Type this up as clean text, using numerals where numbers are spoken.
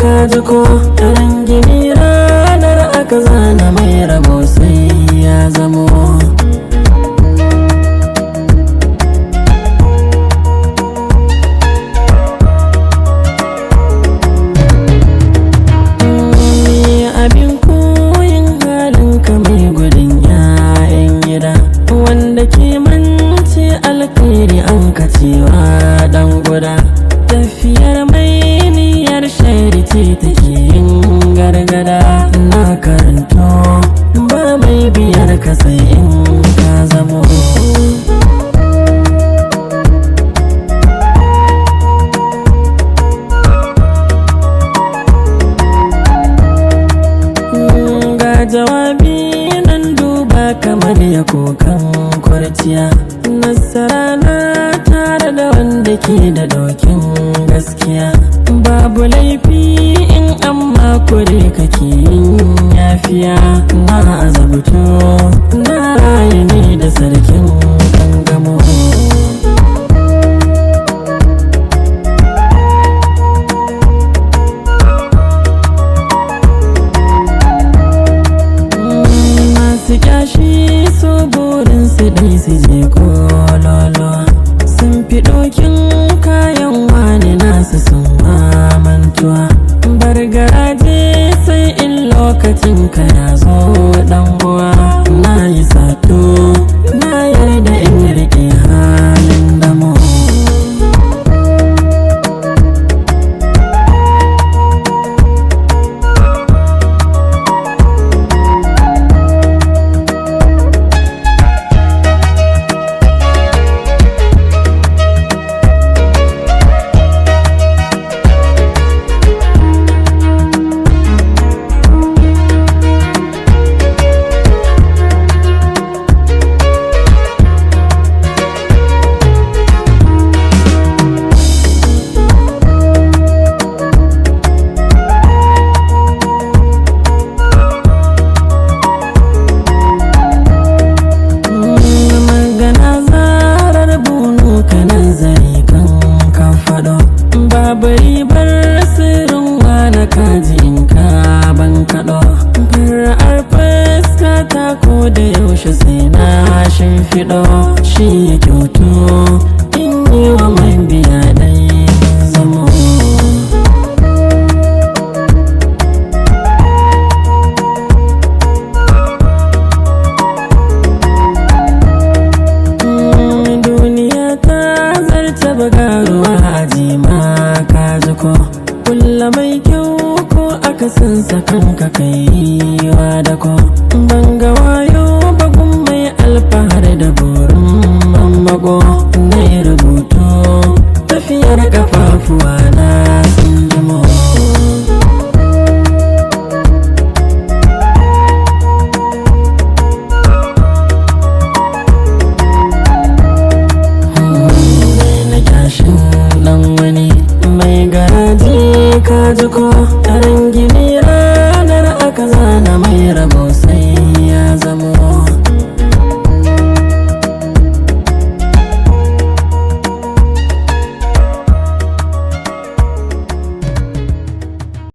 kaji ko ran gini ranar aka zana mai rabo sai ya zamo. Abin koyin halinka mai gudun 'ya'yan gida wanda ke mance alkhairi an kacewa dan guda. Tafiyar mai niyyar shari ce take yin gargada. Na karanto ba mai biyar ka sai in ka zamo. Ga jawabi nan duba kamar ya kokan kwarciya. Nasara na tare da wanda ke da dokin gaskiya. Babu laifi in amma kure kake yin yafiya. Na azabto na rayu ne da sarkin gangamo. Masu kyashi so burin su dai su je kololo. Sun fi ɗokin kayan wani nasu sun mamantuwa. Bar garaje sai in lokacin ka ya zo dan uwa. Na yi sato na yarda in rike halin damo. Babu ribar sirrin wani kaji in ka ban kaɗo. Fara'ar fuska ta ko da yaushe sai na shimfiɗo. Shi ya kyautu in yi wa mai biya ɗai zamo. Duniya ta zarce bagaruwa a jima kaji ko. Kulla mai kyau ko aka sansa kanka kaiwa da ko. Banga wayo bagun mai alfahar da burin mammago. Na yi rubutu tafiyar kafafuwa na sun jimo. Dan wani mai garaji kaji ko